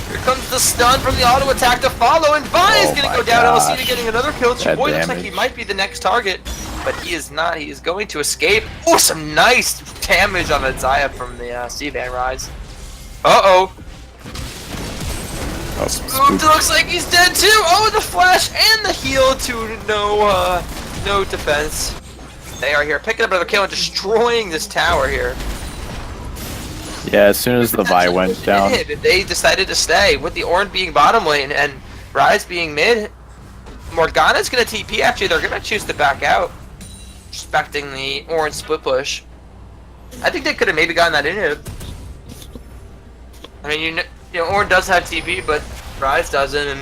Here comes the stun from the auto attack to follow, and Vi is going to go down. gosh. LC getting another kill. That Boy looks like he damage. might be the next target, but he is not. He is going to escape. Oh, some nice damage on the Zaya from the C-Van rise. Uh-oh. Oh, Spooked looks like he's dead too. Oh, the flash and the heal to no defense. They are here picking up another kill and destroying this tower here. Yeah, as soon as the Vi went down. They decided to stay with the Ornn being bottom lane and Rise being mid. Morgana's gonna TP. Actually, they're gonna choose to back out, respecting the Ornn split push. I think they could have maybe gotten that inhib. I mean, you know, Ornn does have TP, but Rise doesn't, and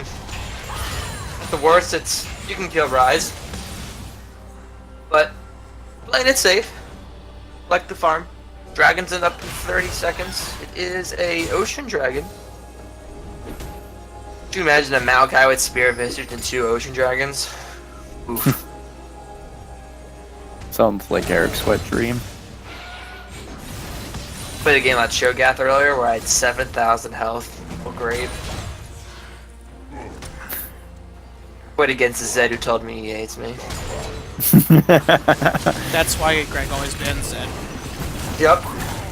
at the worst, it's you can kill Rise. But playing it safe, like the farm. Dragon's in up in 30 seconds. It is a Ocean Dragon. Could you imagine a Maokai with Spear Visage and 2 Ocean Dragons? Oof. Sounds like Eric's wet dream. Played a game on Shogath earlier where I had 7,000 health. Oh, great. Played against a Zed who told me he hates me. That's why Greg always bans Zed. Yep.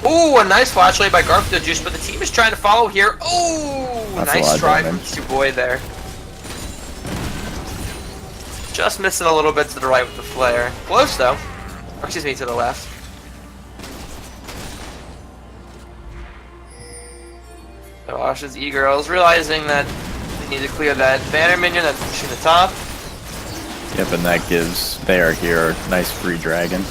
Ooh, a nice flashlight by Garfield Juice, but the team is trying to follow here. Ooh, That's nice try from Tsuboi there. Just missing a little bit to the right with the flare. Close though. Or, excuse me, to the left. So Asha's E-Girls realizing that they need to clear that banner minion that's pushing the top. Yep, and that gives They Are Here a nice free dragon.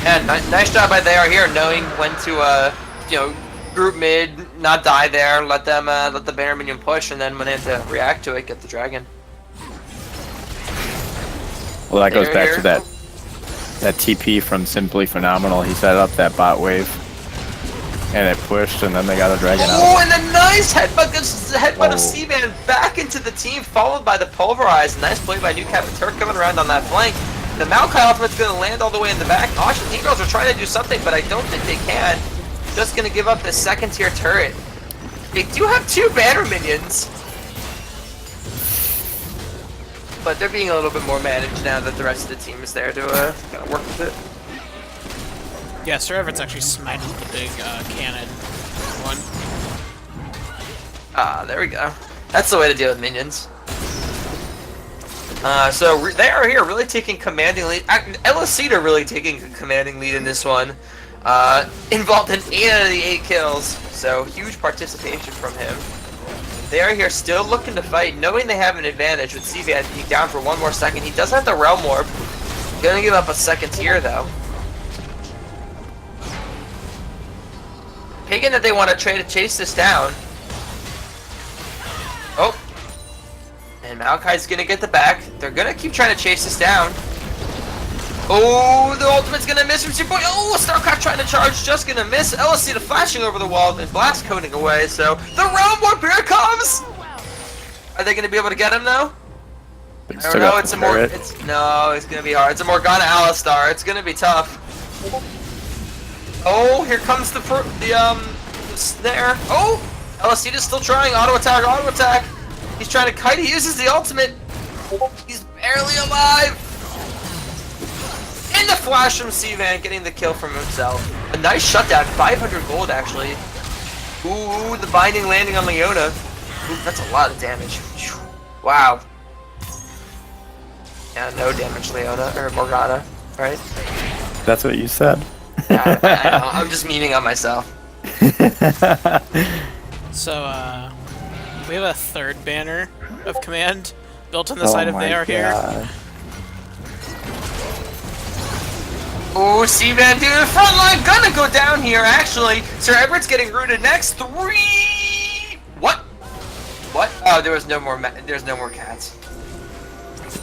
And nice job by They Are Here knowing when to, you know, group mid, not die there, let them, let the banner minion push, and then when they have to react to it, get the dragon. Well, that goes back to that TP from Simply Phenomenal. He set up that bot wave, and it pushed, and then they got a dragon out. Oh, and a nice headbutt gives the headbutt of Seaman back into the team, followed by the Pulverize. Nice play by New Captain Turk coming around on that flank. The Maokai ultimate's going to land all the way in the back. Asha's E-Girls are trying to do something, but I don't think they can. Just going to give up this second tier turret. They do have 2 banner minions, but they're being a little bit more managed now that the rest of the team is there to kind of work with it. Yeah, Sir Everett's actually smiting the big cannon one. Ah, there we go. That's the way to deal with minions. So They Are Here really taking commanding lead. Elacita really taking a commanding lead in this one. Involved in 8 out of the 8 kills, so huge participation from him. They Are Here still looking to fight, knowing they have an advantage with Seavan being down for 1 more second. He does have the Realm Orb. Gonna give up a second tier though. Thinking that they want to try to chase this down. Oh. And Maokai's gonna get the back. They're gonna keep trying to chase this down. Oh, the ultimate's gonna miss from Tsuboi. Oh, Starcraft trying to charge, just gonna miss. Elacita flashing over the wall and blast coding away. So the Realm Warp here comes. Are they gonna be able to get him though? I don't know. It's a no. It's gonna be hard. It's a Morgana Alistar. It's gonna be tough. Oh, here comes the snare. Oh, Elacita's still trying. Auto attack. Auto attack. He's trying to kite. He uses the ultimate. He's barely alive. And the flash from Seavan getting the kill from himself. A nice shutdown. 500 gold, actually. Ooh, the binding landing on Leona. Ooh, that's a lot of damage. Wow. Yeah, no damage, Leona. Or Morgana, right? That's what you said. Yeah, I know. I'm just memeing on myself. So, we have a 3rd banner of command built on the side of They Are Here. Ooh, Seavan to the front line, gonna go down here, actually. Sir Everett's getting rooted next. 3! What? What? Oh, there's no more cats.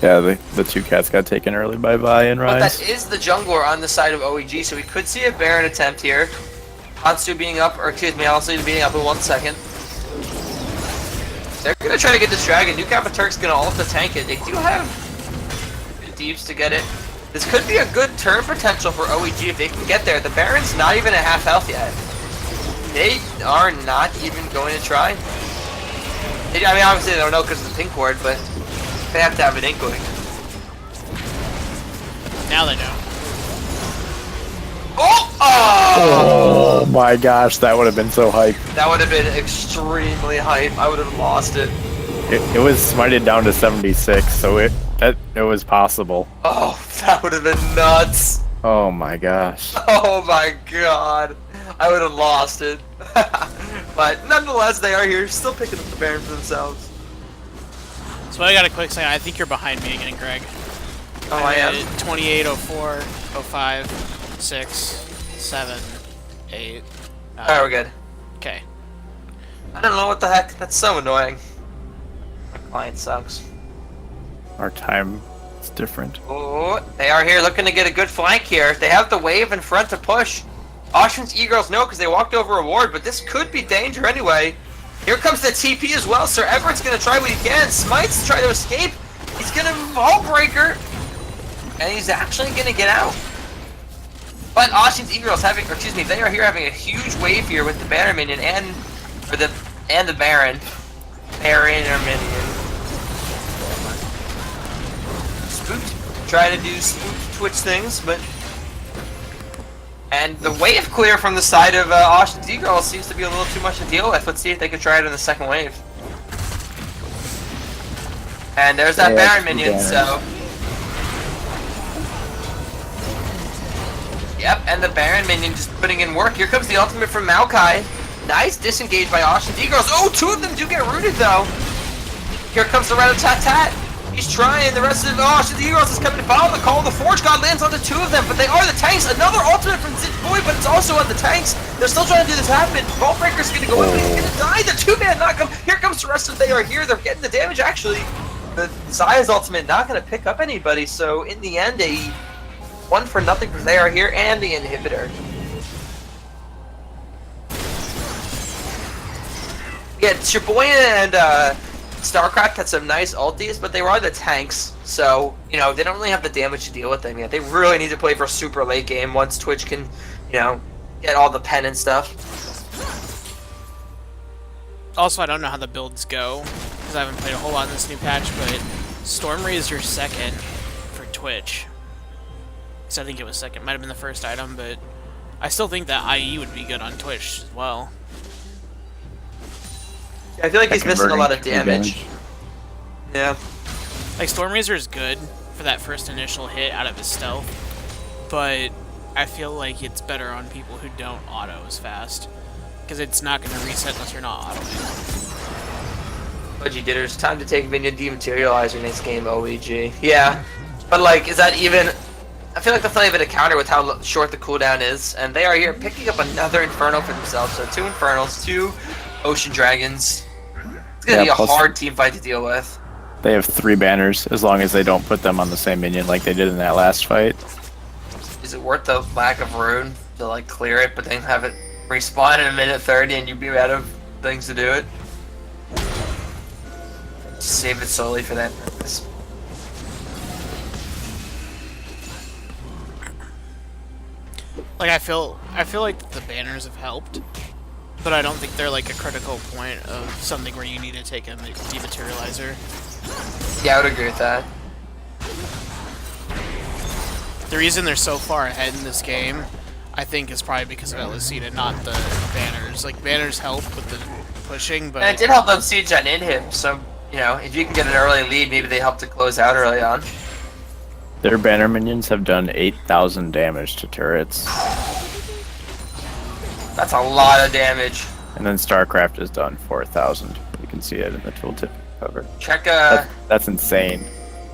Yeah, the 2 cats got taken early by Vi and But Rise. that is the jungler on the side of OeG, so we could see a Baron attempt here. Hansu being up, or excuse me, Alcide being up in 1 second. They're gonna try to get this dragon. New Kappa Turk's gonna ult to tank it. They do have deeps to get it. This could be a good turn potential for OeG if they can get there. The Baron's not even at half health yet. They are not even going to try. I mean, obviously they don't know because of the pink ward, but they have to have an inkling. Now they know. Oh! Oh my gosh, that would have been so hype. That would have been extremely hype. I would have lost it. It was smited down to 76, so it was possible. Oh, that would have been nuts. Oh my gosh. Oh my god. I would have lost it. But nonetheless, they are here, still picking up the Baron for themselves. So I got a quick second. I think you're behind me again, Greg. Oh, I am? 28, 04, 05, 6, 7, 8. Alright, we're good. Okay. I don't know what the heck. That's so annoying. My client sucks. Our time is different. Oh, they are here looking to get a good flank here. They have the wave in front to push. Austrians E-Girls no, because they walked over a ward, but this could be danger anyway. Here comes the TP as well. Sir Everett's going to try what he can. Smite's trying to escape. He's going to Vault Breaker. And he's actually going to get out. But Austrians E-Girls having, or excuse me, they are here having a huge wave here with the Baron minion and the Baron. Baron or minion. Spooked. Trying to do spooked Twitch things, but... And the wave clear from the side of Austrians E-Girls seems to be a little too much to deal with. Let's see if they can try it in the second wave. And there's that Baron minion, so... Yep, and the Baron minion just putting in work. Here comes the ultimate from Maokai. Nice disengage by Austrians E-Girls. Oh, two of them do get rooted, though. Here comes the Rat-a-tat-tat. He's trying. The rest of the Austrians E-Girls is coming to follow the call. The Forge God lands on the two of them, but they are the tanks. Another ultimate from Zit Boy, but it's also on the tanks. They're still trying to do this happen. Vault Breaker's going to go in, but he's going to die. The two-man knock him. Here comes the rest of they are here. They're getting the damage, actually. The Zaya's ultimate not going to pick up anybody, so in the end, a 1-for-nothing for they are here and the inhibitor. Yeah, Shibuya and StarCraft had some nice ultis, but they were the tanks, so, you know, they don't really have the damage to deal with them yet. They really need to play for super late game once Twitch can, you know, get all the pen and stuff. Also, I don't know how the builds go, because I haven't played a whole lot in this new patch, but Storm Razor's second for Twitch. So I think it was second. Might have been the first item, but I still think that IE would be good on Twitch as well. Yeah, I feel like he's missing a lot of damage. Yeah. Like, Storm Razor is good for that first initial hit out of his stealth, but I feel like it's better on people who don't auto as fast, because it's not going to reset unless you're not autoing. OeG Ditters, time to take Minion Dematerializer next game, OeG. Yeah, but like, is that even... I feel like that's not even a counter with how short the cooldown is, and they are here picking up another Inferno for themselves, so 2 Infernals, 2 Ocean Dragons. It's gonna be a hard team fight to deal with. They have 3 banners, as long as they don't put them on the same minion like they did in that last fight. Is it worth the lack of rune to like clear it, but then have it respawn in a minute 30 and you'd be out of things to do it? Just save it solely for that purpose. Like, I feel like the banners have helped, but I don't think they're like a critical point of something where you need to take a dematerializer. Yeah, I would agree with that. The reason they're so far ahead in this game, I think, is probably because of Elicita, not the banners. Like, banners help with the pushing, but... And it did help them siege on Inhib, so, you know, if you can get an early lead, maybe they help to close out early on. Their banner minions have done 8,000 damage to turrets. That's a lot of damage. And then StarCraft has done 4,000. You can see it in the tooltip cover. Check, That's insane.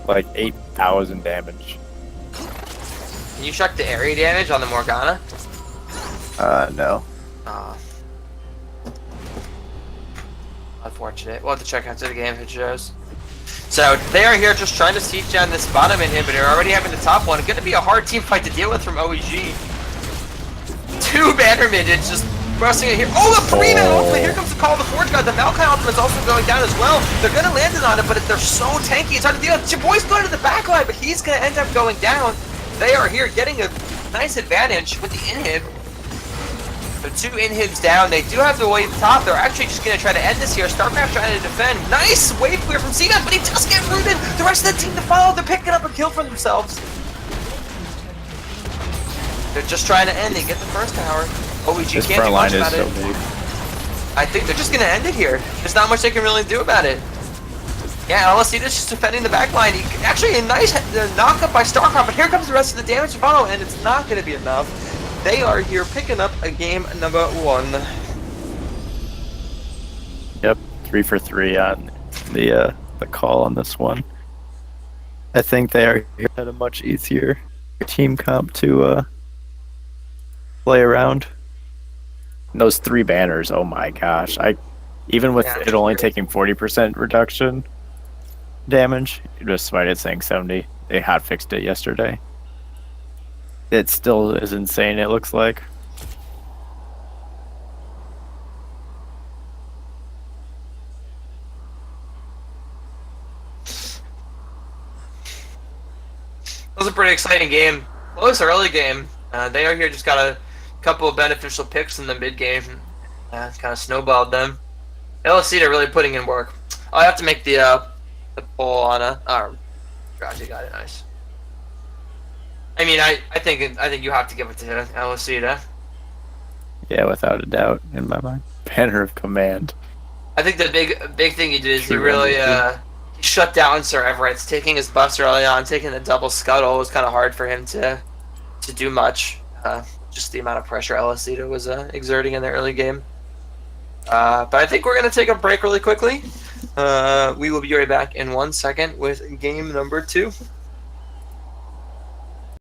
Like, 8,000 damage. Can you check the area damage on the Morgana? No. Unfortunate. We'll have to check after the game if it shows. So, they are here just trying to siege down this bottom inhibitor, already having the top one. It's going to be a hard team fight to deal with from OeG. 2 banner minions just pressing it here. Oh, the 3-man ultimate! Here comes the call of the Forge God. The Maokai ultimate is also going down as well. They're going to land it on it, but they're so tanky. It's hard to deal with. Your boy's going to the back line, but he's going to end up going down. They are here getting a nice advantage with the inhib. So 2 inhibs down. They do have the wave top. They're actually just going to try to end this here. StarCraft trying to defend. Nice wave clear from Cena, but he does get rooted. The rest of the team to follow. They're picking up a kill for themselves. They're just trying to end it. Get the first tower. OeG This can't do front line much is about so it. big. I think they're just going to end it here. There's not much they can really do about it. Yeah, Alicita's just defending the back line. Actually, a nice knock-up by StarCraft, but here comes the rest of the damage to follow, and it's not going to be enough. They are here picking up a game number 1. 3 for 3 on the call on this one. I think they are had a much easier team comp to play around. And those 3 banners, oh my gosh! Even with it only taking 40% reduction damage, despite it saying 70, they hot fixed it yesterday. It still is insane. It looks like. It was a pretty exciting game. Close early game. They are here just got a couple of beneficial picks in the mid game. Kind of snowballed them. LSC are really putting in work. I have to make the poll on Raji got it nice. I mean, I think you have to give it to LSC. Yeah, without a doubt, in my mind. Banner of Command. I think the big thing he did is he really he shut down Sir Everett's, taking his buffs early on, taking the double scuttle was kind of hard for him to do much. Just the amount of pressure LSC was exerting in the early game. But I think we're going to take a break really quickly. We will be right back in 1 second with game number 2.